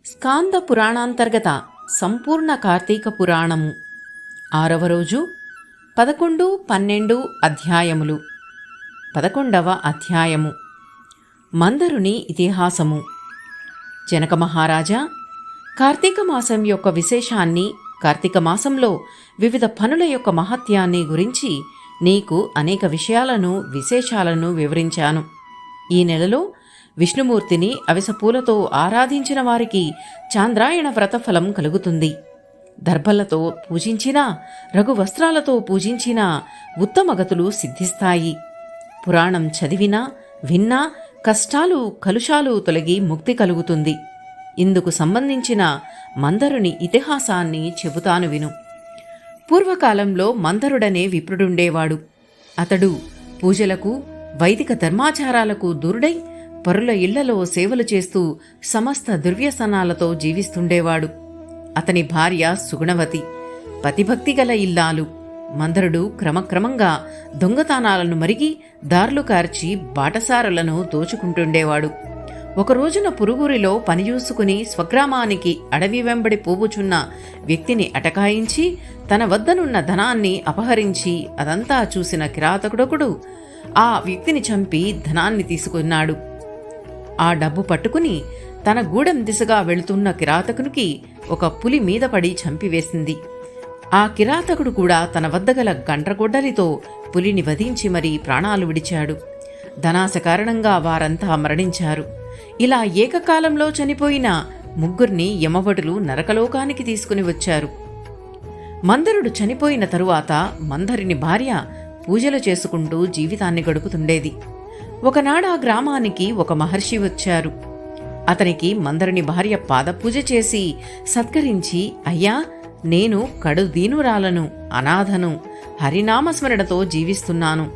స్కాంద పురాణాంతర్గత సంపూర్ణ కార్తీక పురాణము 6వ రోజు 11, 12 అధ్యాయములు. 11వ అధ్యాయము మందరుని ఇతిహాసము. జనక మహారాజా, కార్తీక మాసం యొక్క విశేషాన్ని, కార్తీక మాసంలో వివిధ పనుల యొక్క మహత్యాన్ని గురించి నీకు అనేక విశేషాలను వివరించాను. ఈ నెలలో విష్ణుమూర్తిని అవిసపూలతో ఆరాధించిన వారికి చాంద్రాయణ వ్రతఫలం కలుగుతుంది. దర్భలతో పూజించినా, రఘువస్త్రాలతో పూజించినా ఉత్తమగతులు సిద్ధిస్తాయి. పురాణం చదివినా విన్నా కష్టాలు కలుషాలు తొలగి ముక్తి కలుగుతుంది. ఇందుకు సంబంధించిన మందరుని ఇతిహాసాన్ని చెబుతాను విను. పూర్వకాలంలో మందరుడనే విప్రుడుండేవాడు. అతడు పూజలకు, వైదిక ధర్మాచారాలకు దూరుడై పరుల ఇళ్లలో సేవలు చేస్తూ సమస్త దుర్వ్యసనాలతో జీవిస్తుండేవాడు. అతని భార్య సుగుణవతి, పతిభక్తి గల ఇల్లాలు. మందరుడు క్రమక్రమంగా దొంగతనాలను మరిగి దారులు కార్చి బాటసారులను దోచుకుంటుండేవాడు. ఒక రోజున పురుగురిలో పనిచూసుకుని స్వగ్రామానికి అడవి వెంబడి పోవుచున్న వ్యక్తిని అటకాయించి తన వద్దనున్న ధనాన్ని అపహరించి అదంతా చూసిన కిరాతకుడొకడు ఆ వ్యక్తిని చంపి ధనాన్ని తీసుకున్నాడు. ఆ డబ్బు పట్టుకుని తన గూడెం దిశగా వెళుతున్న కిరాతకునికి ఒక పులి మీద పడి చంపివేసింది. ఆ కిరాతకుడు కూడా తన వద్దగల గండ్రగొడ్డలితో పులిని వధించి మరీ ప్రాణాలు విడిచాడు. ధనాశ కారణంగా వారంతా మరణించారు. ఇలా ఏకకాలంలో చనిపోయిన ముగ్గురిని యమభటులు నరకలోకానికి తీసుకుని వచ్చారు. మందరుడు చనిపోయిన తరువాత మందరుని భార్య పూజలు చేసుకుంటూ జీవితాన్ని గడుపుతుండేది. ఒకనాడు ఆ గ్రామానికి ఒక మహర్షి వచ్చారు. అతనికి మందరుని భార్య పాదపూజ చేసి సత్కరించి, అయ్యా, నేను కడుదీనురాలను, అనాథను, హరినామస్మరణతో జీవిస్తున్నాను,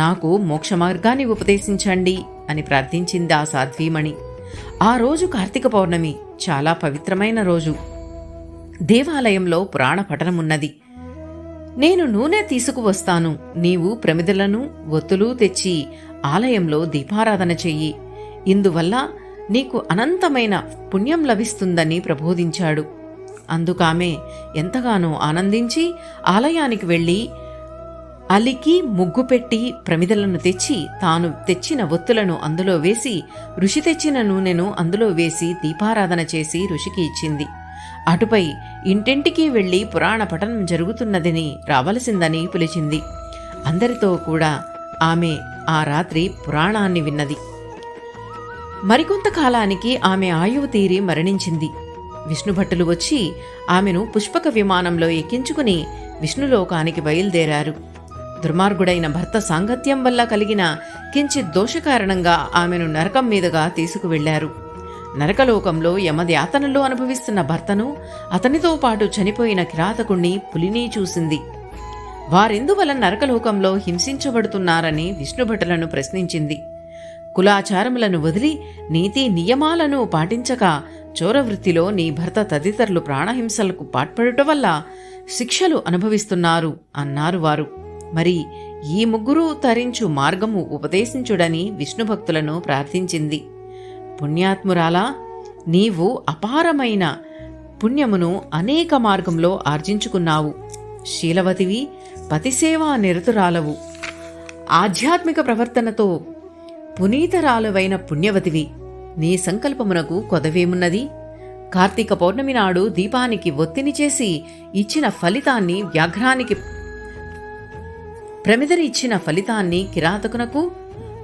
నాకు మోక్ష మార్గాన్ని ఉపదేశించండి అని ప్రార్థించింది ఆ సాధ్వీమణి. ఆ రోజు కార్తీక పౌర్ణమి, చాలా పవిత్రమైన రోజు. దేవాలయంలో పురాణ పఠనమున్నది. నేను నూనె తీసుకువస్తాను, నీవు ప్రమిదలను ఒత్తులు తెచ్చి ఆలయంలో దీపారాధన చెయ్యి, ఇందువల్ల నీకు అనంతమైన పుణ్యం లభిస్తుందని ప్రబోధించాడు. అందుకామె ఎంతగానో ఆనందించి ఆలయానికి వెళ్ళి అలికి ముగ్గు పెట్టి ప్రమిదలను తెచ్చి తాను తెచ్చిన ఒత్తులను అందులో వేసి ఋషి తెచ్చిన నూనెను అందులో వేసి దీపారాధన చేసి ఋషికి ఇచ్చింది. అటుపై ఇంటింటికి వెళ్లి పురాణ పఠనం జరుగుతున్నదని రావలసిందని పిలిచింది. అందరితో కూడా ఆమె ఆ రాత్రి పురాణాన్ని విన్నది. మరికొంతకాలానికి ఆమె ఆయువు తీరి మరణించింది. విష్ణుభట్టులు వచ్చి ఆమెను పుష్పక విమానంలో ఎక్కించుకుని విష్ణులోకానికి బయలుదేరారు. దుర్మార్గుడైన భర్త సాంగత్యం వల్ల కలిగిన కించిత్ దోష కారణంగా ఆమెను నరకం మీదుగా తీసుకువెళ్లారు. నరకలోకంలో యమయాతనలో అనుభవిస్తున్న భర్తను, అతనితో పాటు చనిపోయిన కిరాతకుణ్ణి, పులిని చూసింది. వారెందువల్ల నరకలోకంలో హింసించబడుతున్నారని విష్ణుభటులను ప్రశ్నించింది. కులాచారములను వదిలి నీతి నియమాలను పాటించక చోరవృత్తిలో నీ భర్త తదితరులు ప్రాణహింసలకు పాట్పడుట వల్ల శిక్షలు అనుభవిస్తున్నారు అన్నారు వారు. మరి ఈ ముగ్గురూ తరించు మార్గము ఉపదేశించుడని విష్ణుభక్తులను ప్రార్థించింది. పుణ్యాత్మురాలా, నీవు అపారమైన పుణ్యమును అనేక మార్గంలో ఆర్జించుకున్నావు. శీలవతివి, పతిసేవా నిరతురాలవు, ఆధ్యాత్మిక ప్రవర్తనతో పునీతరాలువైన పుణ్యవతివి. నీ సంకల్పమునకు కొదవేమున్నది? కార్తీక పౌర్ణమి నాడు దీపానికి ఒత్తిని చేసి ఇచ్చిన ఫలితాన్ని, వ్యాఘ్రానికి ప్రమిదని ఇచ్చిన ఫలితాన్ని కిరాతకునకు,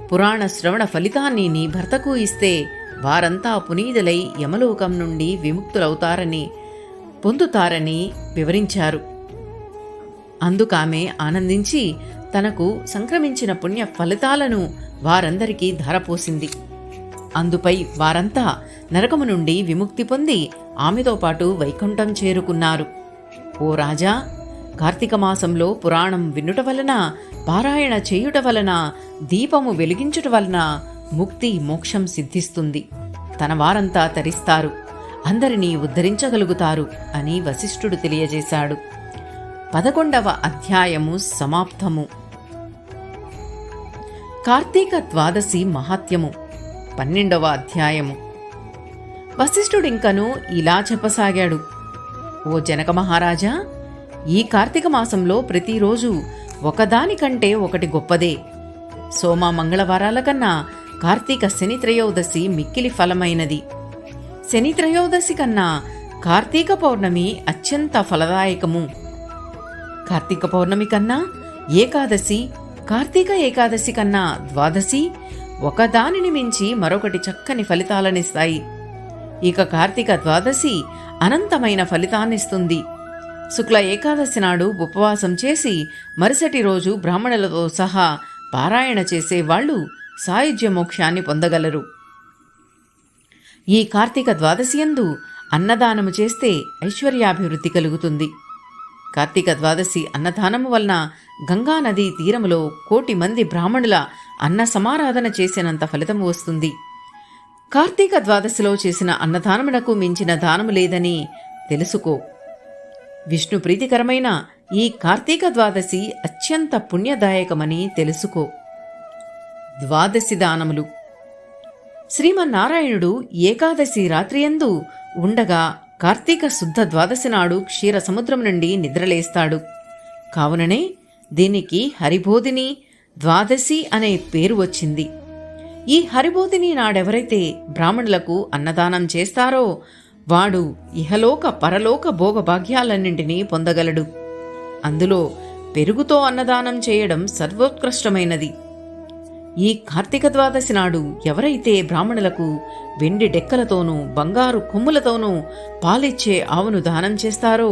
పురాణ శ్రవణ ఫలితాన్ని నీ భర్తకు ఇస్తే వారంతా పునీతులై యమలోకం నుండి విముక్తులవుతారని పొందుతారని వివరించారు. అందుకామె ఆనందించి తనకు సంక్రమించిన పుణ్య ఫలితాలను వారందరికీ ధారపోసింది. అందుపై వారంతా నరకము నుండి విముక్తి పొంది ఆమెతో పాటు వైకుంఠం చేరుకున్నారు. ఓ రాజా, కార్తీక మాసంలో పురాణం వినుట వలన, పారాయణ చేయుట వలన, దీపము వెలిగించుట వలన ముక్తి మోక్షం సిద్ధిస్తుంది. తన వారంతా తరిస్తారు, అందరినీ ఉద్ధరించగలుగుతారు అని వశిష్ఠుడు తెలియజేశాడు. 11వ అధ్యాయము సమాప్తము. కార్తీక ద్వాదశి మహాత్యము 12వ అధ్యాయము. వశిష్ఠుడింకను ఇలా చెప్పసాగాడు. ఓ జనక మహారాజా, ఈ కార్తీక మాసంలో ప్రతిరోజు ఒకదానికంటే ఒకటి గొప్పదే. సోమ మంగళవారాల కన్నా కార్తీక శని త్రయోదశి మిక్కిలి ఫలమైనది. శని త్రయోదశి కన్నా కార్తీక పౌర్ణమి అత్యంత ఫలదాయకము. కార్తీక పౌర్ణమి కన్నా ఏకాదశి, కార్తీక ఏకాదశి కన్నా ద్వాదశి ఒకదానిని మించి మరొకటి చక్కని ఫలితాలనిస్తాయి. ఇక కార్తీక ద్వాదశి అనంతమైన ఫలితాన్నిస్తుంది. శుక్ల ఏకాదశి నాడు ఉపవాసం చేసి మరుసటి రోజు బ్రాహ్మణులతో సహా పారాయణ చేసేవాళ్లు సాయుజ్య మోక్షాన్ని పొందగలరు. ఈ కార్తీక ద్వాదశియందు అన్నదానము చేస్తే ఐశ్వర్యాభివృద్ధి కలుగుతుంది. కార్తీక ద్వాదశి అన్నదానము వలన గంగానదీ తీరములో 1,000,000 మంది బ్రాహ్మణుల అన్న సమారాధన చేసినంత ఫలితము వస్తుంది. కార్తీక ద్వాదశిలో చేసిన అన్నదానమునకు మించిన దానము లేదని తెలుసుకో. విష్ణు ప్రీతికరమైన ఈ కార్తీక ద్వాదశి అత్యంత పుణ్యదాయకమని తెలుసుకో. ద్వాదశి దానములు. శ్రీమన్నారాయణుడు ఏకాదశి రాత్రియందు ఉండగా కార్తీక శుద్ధ ద్వాదశి నాడు క్షీర సముద్రం నుండి నిద్రలేస్తాడు. కావుననే దీనికి హరిబోధిని ద్వాదశి అనే పేరు వచ్చింది. ఈ హరిబోధిని నాడెవరైతే బ్రాహ్మణులకు అన్నదానం చేస్తారో వాడు ఇహలోక పరలోక భోగభాగ్యాలన్నింటినీ పొందగలడు. అందులో పెరుగుతో అన్నదానం చేయడం సర్వోత్కృష్టమైనది. ఈ కార్తీక ద్వాదశి నాడు ఎవరైతే బ్రాహ్మణులకు వెండి డెక్కలతోనూ బంగారు కొమ్ములతోనూ పాలిచ్చే ఆవును దానం చేస్తారో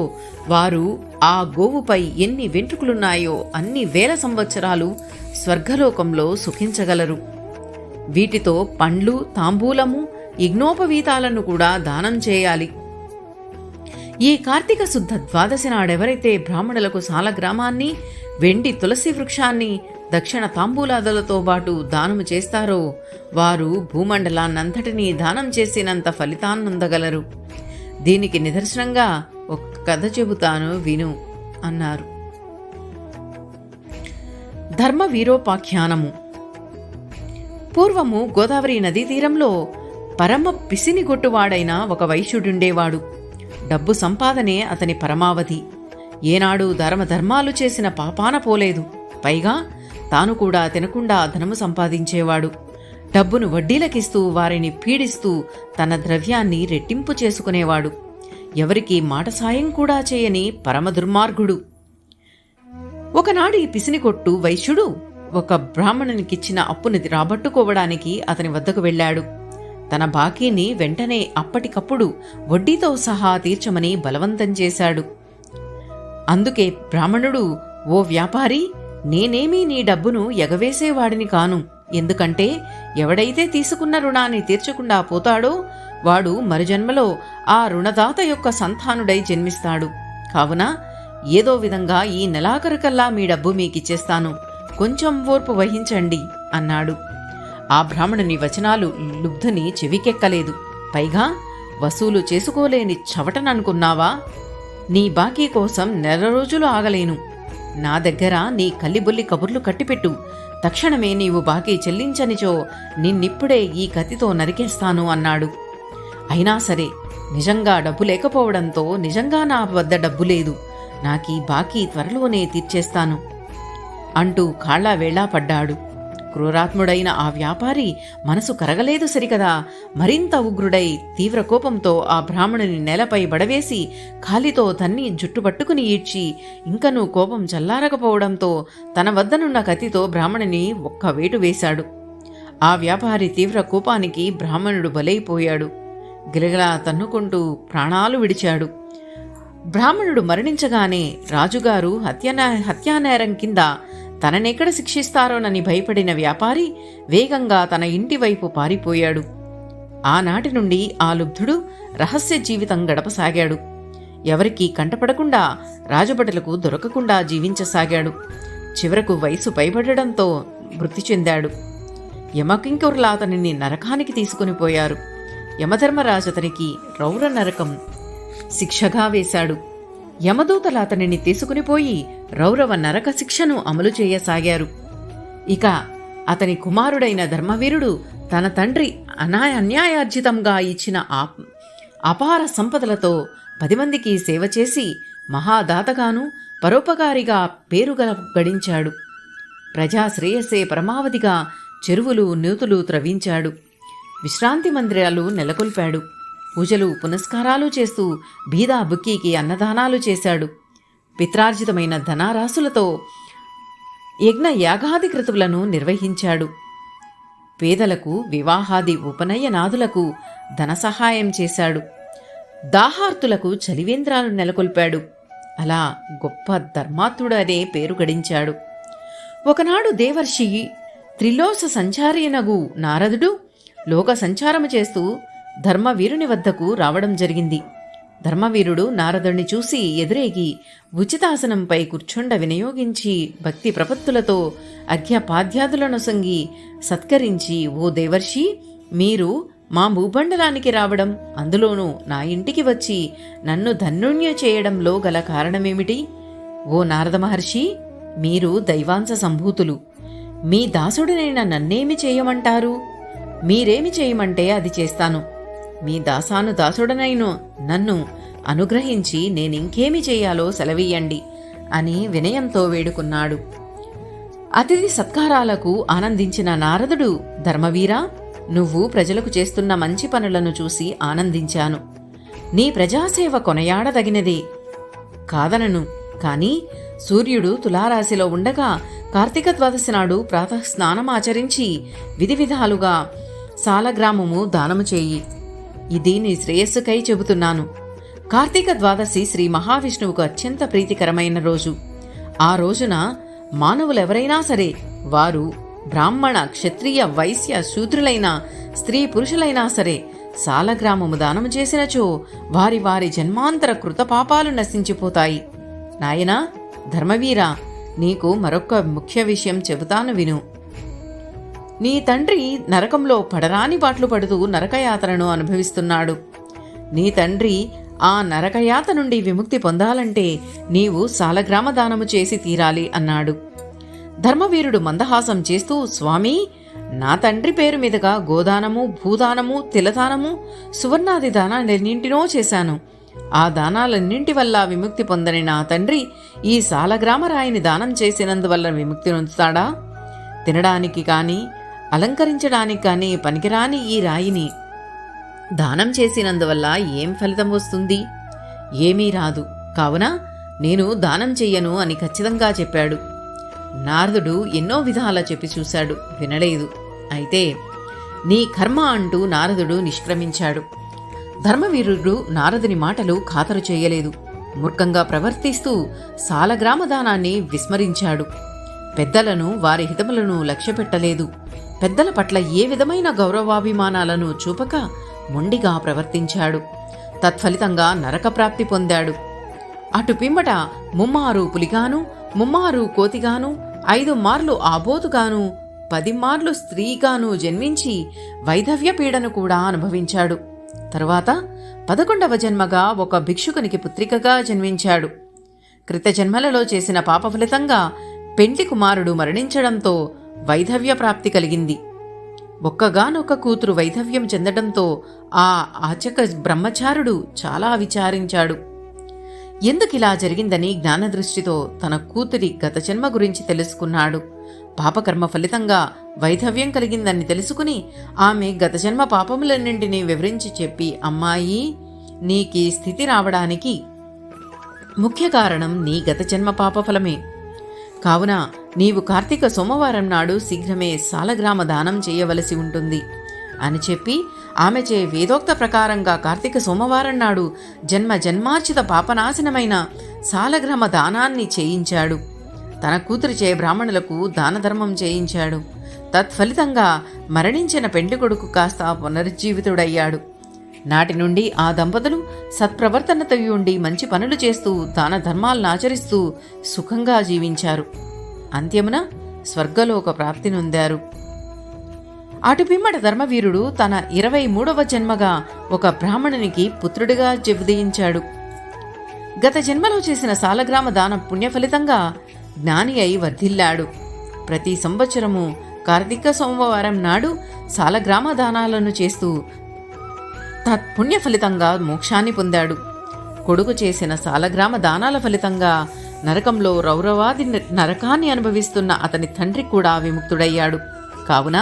వారు ఆ గోవుపై ఎన్ని వెంట్రుకలున్నాయో అన్ని వేల సంవత్సరాలు స్వర్గలోకంలో సుఖించగలరు. వీటితో పండ్లు, తాంబూలము, యజ్ఞోపవీతాలను కూడా దానం చేయాలి. ఈ కార్తీక శుద్ధ ద్వాదశి నాడెవరైతే బ్రాహ్మణులకు సాలగ్రామాన్ని, వెండి తులసి వృక్షాన్ని, దక్షిణ తాంబూలాదులతో పాటు దానము చేస్తారో వారు భూమండలాన్నంతటినీ దానం చేసినంత ఫలితాన్నందగలరు. దీనికి నిదర్శనంగా ఒక కథ చెబుతాను విను అన్నారు. ధర్మ వీరోపాఖ్యానము. పూర్వము గోదావరి నదీ తీరంలో పరమ పిసినిగొట్టువాడైన ఒక వైశ్యుడుండేవాడు. డబ్బు సంపాదనే అతని పరమావధి. ఏనాడు ధర్మాలు చేసిన పాపాన పోలేదు. పైగా తాను కూడా తినకుండా ధనము సంపాదించేవాడు. డబ్బును వడ్డీలకిస్తూ వారిని పీడిస్తూ తన ద్రవ్యాన్ని రెట్టింపు చేసుకునేవాడు. ఎవరికీ మాట సాయం కూడా చేయని పరమ దుర్మార్గుడు. ఒకనాడు ఈ పిసినికొట్టు వైశ్యుడు ఒక బ్రాహ్మణునికిచ్చిన అప్పుని రాబట్టుకోవడానికి అతని వద్దకు వెళ్ళాడు. తన బాకీని వెంటనే అప్పటికప్పుడు వడ్డీతో సహా తీర్చమని బలవంతం చేశాడు. అందుకే బ్రాహ్మణుడు, ఓ వ్యాపారి, నేనేమీ నీ డబ్బును ఎగవేసేవాడిని కాను. ఎందుకంటే ఎవడైతే తీసుకున్న రుణాన్ని తీర్చకుండా పోతాడో వాడు మరుజన్మలో ఆ రుణదాత యొక్క సంతానుడై జన్మిస్తాడు. కావున ఏదో విధంగా ఈ నెలాఖరుకల్లా మీ డబ్బు మీకిచ్చేస్తాను, కొంచెం ఓర్పు వహించండి అన్నాడు. ఆ బ్రాహ్మణుని వచనాలు లుబ్ధుని చెవికెక్కలేదు. పైగా వసూలు చేసుకోలేని చవటననుకున్నావా? నీ బాకీ కోసం 1 రోజులు ఆగలేను. నా దగ్గర నీ కల్లిబొల్లి కబుర్లు కట్టిపెట్టు. తక్షణమే నీవు బాకీ చెల్లించనిచో నిన్నిప్పుడే ఈ కత్తితో నరికేస్తాను అన్నాడు. అయినా సరే, నిజంగా డబ్బు లేకపోవడంతో నిజంగా నా వద్ద డబ్బు లేదు, నాకీ బాకీ త్వరలోనే తీర్చేస్తాను అంటూ కాళ్లా వేళ్లా పడ్డాడు. క్రూరాత్ముడైన ఆ వ్యాపారి మనసు కరగలేదు సరికదా, మరింత ఉగ్రుడై తీవ్ర కోపంతో ఆ బ్రాహ్మణుని నేలపై బడవేసి కాలితో తన్ని జుట్టుపట్టుకుని ఈడ్చి ఇంకనూ కోపం చల్లారకపోవడంతో తన వద్దనున్న కత్తితో బ్రాహ్మణుని ఒక్క వేటు వేశాడు. ఆ వ్యాపారి తీవ్ర కోపానికి బ్రాహ్మణుడు బలైపోయాడు. గిలగిలా తన్నుకుంటూ ప్రాణాలు విడిచాడు. బ్రాహ్మణుడు మరణించగానే రాజుగారు హత్యానేరం కింద తననెక్కడ శిక్షిస్తారోనని భయపడిన వ్యాపారి వేగంగా తన ఇంటి వైపు పారిపోయాడు. ఆనాటి నుండి ఆ లుబ్ధుడు రహస్య జీవితం గడపసాగాడు. ఎవరికీ కంటపడకుండా, రాజభటులకు దొరకకుండా జీవించసాగాడు. చివరకు వయసు పైబడడంతో మృతి చెందాడు. యమకింకరులు అతనిని నరకానికి తీసుకుని పోయారు. యమధర్మరాజు అతనికి రౌర నరకం శిక్షగా వేశాడు. యమదూతలు అతనిని తీసుకునిపోయి రౌరవ నరక శిక్షను అమలు చేయసాగారు. ఇక అతని కుమారుడైన ధర్మవీరుడు తన తండ్రి అన్యాయార్జితంగా ఇచ్చిన అపార సంపదలతో 10 మందికి సేవ చేసి మహాదాతగాను పరోపకారిగా పేరు గడించాడు. ప్రజా శ్రేయస్సే పరమావధిగా చెరువులు నూతులు త్రవించాడు. విశ్రాంతి మందిరాలు నెలకొల్పాడు. పూజలు పునస్కారాలు చేస్తూ బీదా బుక్కీకి అన్నదానాలు చేశాడు. పిత్రార్జితమైన ధనారాశులతో యజ్ఞ యాగాది క్రతువులను నిర్వహించాడు. పేదలకు వివాహాది ఉపనయనాదులకు ధన సహాయం చేశాడు. దాహార్తులకు చలివేంద్రాలు నెలకొల్పాడు. అలా గొప్ప ధర్మాత్ముడనే పేరు గడించాడు. ఒకనాడు దేవర్షి త్రిలోస సంచారియనగు నారదుడు లోక సంచారము చేస్తూ ధర్మవీరుని వద్దకు రావడం జరిగింది. ధర్మవీరుడు నారదుడిని చూసి ఎదురేగి ఉచితాసనంపై కూర్చుండ వినియోగించి భక్తి ప్రపత్తులతో అర్ఘ్యపాద్యాదులను సంగి సత్కరించి, ఓ దేవర్షి, మీరు మా భూబండలానికి రావడం, అందులోనూ నా ఇంటికి వచ్చి నన్ను ధన్యుణ్య చేయడంలో గల కారణమేమిటి? ఓ నారద మహర్షి, మీరు దైవాంశ సంభూతులు. మీ దాసుడినైన నన్నేమి చేయమంటారు? మీరేమి చేయమంటే అది చేస్తాను. మీ దాసుడనైన నన్ను అనుగ్రహించి నేనింకేమి చేయాలో సెలవీయండి అని వినయంతో వేడుకున్నాడు. అతిథి సత్కారాలకు ఆనందించిన నారదుడు, ధర్మవీరా, నువ్వు ప్రజలకు చేస్తున్న మంచి పనులను చూసి ఆనందించాను. నీ ప్రజాసేవ కొనయాడదగినదే, కాదనను. కాని సూర్యుడు తులారాశిలో ఉండగా కార్తీక ద్వాదశి నాడు ప్రాతఃస్నానం ఆచరించి విధి విధాలుగా సాలగ్రామము దానము చేయి. ఇది నీ శ్రేయస్సుకై చెబుతున్నాను. కార్తీక ద్వాదశి శ్రీ మహావిష్ణువుకు అత్యంత ప్రీతికరమైన రోజు. ఆ రోజున మానవులెవరైనా సరే, వారు బ్రాహ్మణ, క్షత్రియ, వైశ్య, శూద్రులైన, స్త్రీ పురుషులైనా సరే సాలగ్రామము దానము చేసినచో వారి వారి జన్మాంతర కృతపాపాలు నశించిపోతాయి. నాయనా ధర్మవీరా, నీకు మరొక ముఖ్య విషయం చెబుతాను విను. నీ తండ్రి నరకంలో పడరాని బాట్లు పడుతూ నరకయాతనను అనుభవిస్తున్నాడు. నీ తండ్రి ఆ నరకయాత నుండి విముక్తి పొందాలంటే నీవు సాలగ్రామ దానము చేసి తీరాలి అన్నాడు. ధర్మవీరుడు మందహాసం చేస్తూ, స్వామీ, నా తండ్రి పేరు మీదుగా గోదానము, భూదానము, తిలదానము, సువర్ణాది దానాలన్నింటినో చేశాను. ఆ దానాలన్నింటి వల్ల విముక్తి పొందని నా తండ్రి ఈ సాలగ్రామ రాయిని దానం చేసినందువల్ల విముక్తి నొందుతాడా? తినడానికి కాని అలంకరించడానికి కానీ పనికిరాని ఈ రాయిని దానం చేసినందువల్ల ఏం ఫలితం వస్తుంది? ఏమీ రాదు. కావున నేను దానం చెయ్యను అని ఖచ్చితంగా చెప్పాడు. నారదుడు ఎన్నో విధాలా చెప్పి చూశాడు, వినలేదు. అయితే నీ కర్మ అంటూ నారదుడు నిష్క్రమించాడు. ధర్మవీరుడు నారదుని మాటలు ఖాతరు చేయలేదు. మూర్ఖంగా ప్రవర్తిస్తూ సాలగ్రామ దానాన్ని విస్మరించాడు. పెద్దలను, వారి హితములను లక్ష్యపెట్టలేదు. పెద్దల పట్ల ఏ విధమైన గౌరవాభిమానాలను చూపక మొండిగా ప్రవర్తించాడు. తత్ఫలితంగా నరకప్రాప్తి పొందాడు. అటు పిమ్మట ముమ్మారు పులిగాను, ముమ్మారు కోతిగాను, 5 మార్లు ఆబోతుగాను, 10 మార్లు స్త్రీగాను జన్మించి వైధవ్య పీడను కూడా అనుభవించాడు. తరువాత 11వ జన్మగా ఒక భిక్షుకునికి పుత్రికగా జన్మించాడు. క్రితజన్మలలో చేసిన పాప ఫలితంగా పెండ్లి కుమారుడు మరణించడంతో వైధవ్య ప్రాప్తి కలిగింది. ఒక్కగానొక్క కూతురు వైధవ్యం చెందడంతో ఆ ఆచక బ్రహ్మచారుడు చాలా విచారించాడు. ఎందుకిలా జరిగిందని జ్ఞానదృష్టితో తన కూతురి గత జన్మ గురించి తెలుసుకున్నాడు. పాపకర్మ ఫలితంగా వైధవ్యం కలిగిందని తెలుసుకుని ఆమె గత జన్మ పాపములన్నింటినీ వివరించి చెప్పి, అమ్మాయి, నీకీ స్థితి రావడానికి ముఖ్య కారణం నీ గత జన్మ పాపఫలమే. కావున నీవు కార్తీక సోమవారం నాడు శీఘ్రమే సాలగ్రామ దానం చేయవలసి ఉంటుంది అని చెప్పి ఆమెచే వేదోక్త ప్రకారంగా కార్తీక సోమవారం నాడు జన్మ జన్మార్చిత పాపనాశనమైన సాలగ్రామ దానాన్ని చేయించాడు. తన కూతురిచే బ్రాహ్మణులకు దానధర్మం చేయించాడు. తత్ఫలితంగా మరణించిన పెండ్లి కొడుకు కాస్త పునరుజ్జీవితుడయ్యాడు. నాటి నుండి ఆ దంపతులు సత్ప్రవర్తనతో ఉండి మంచి పనులు చేస్తూ దాన ధర్మాలను ఆచరిస్తూ సుఖంగా జీవించారు. అంత్యమున స్వర్గలోక ప్రాప్తి నొందారు. అటు పిమ్మట ధర్మవీరుడు తన 23వ జన్మగా ఒక బ్రాహ్మణునికి పుత్రుడిగా జన్మించాడు. గత జన్మలో చేసిన సాలగ్రామ దాన పుణ్యఫలితంగా జ్ఞాని అయి వర్ధిల్లాడు. ప్రతి సంవత్సరము కార్తీక సోమవారం నాడు సాలగ్రామ దానాలను చేస్తూ తత్పుణ్య ఫలితంగా మోక్షాన్ని పొందాడు. కొడుకు చేసిన సాలగ్రామ దానాల ఫలితంగా నరకంలో రౌరవాది నరకాన్ని అనుభవిస్తున్న అతని తండ్రి కూడా విముక్తుడయ్యాడు. కావున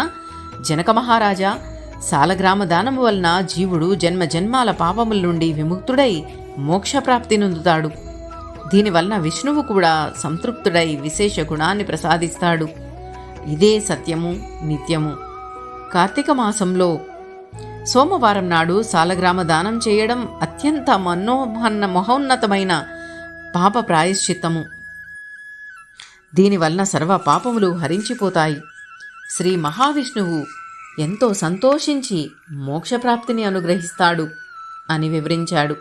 జనక మహారాజా, సాలగ్రామ దానము వలన జీవుడు జన్మ జన్మాల పాపముల నుండి విముక్తుడై మోక్షప్రాప్తి నొందుతాడు. దీనివలన విష్ణువు కూడా సంతృప్తుడై విశేష గుణాన్ని ప్రసాదిస్తాడు. ఇదే సత్యము, నిత్యము. కార్తీక మాసంలో సోమవారం నాడు సాలగ్రామ దానం చేయడం అత్యంత మహోన్నతమైన పాప ప్రాయశ్చిత్తము. దీనివలన సర్వ పాపములు హరించిపోతాయి. శ్రీ మహావిష్ణువు ఎంతో సంతోషించి మోక్షప్రాప్తిని అనుగ్రహిస్తాడు అని వివరించాడు.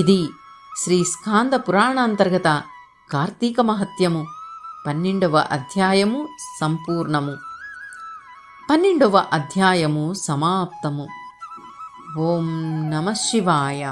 ఇది శ్రీ స్కాంద పురాణాంతర్గత కార్తీక మహత్యము 12వ అధ్యాయము సంపూర్ణము. 12వ అధ్యాయము సమాప్తము. ఓం నమః శివాయ.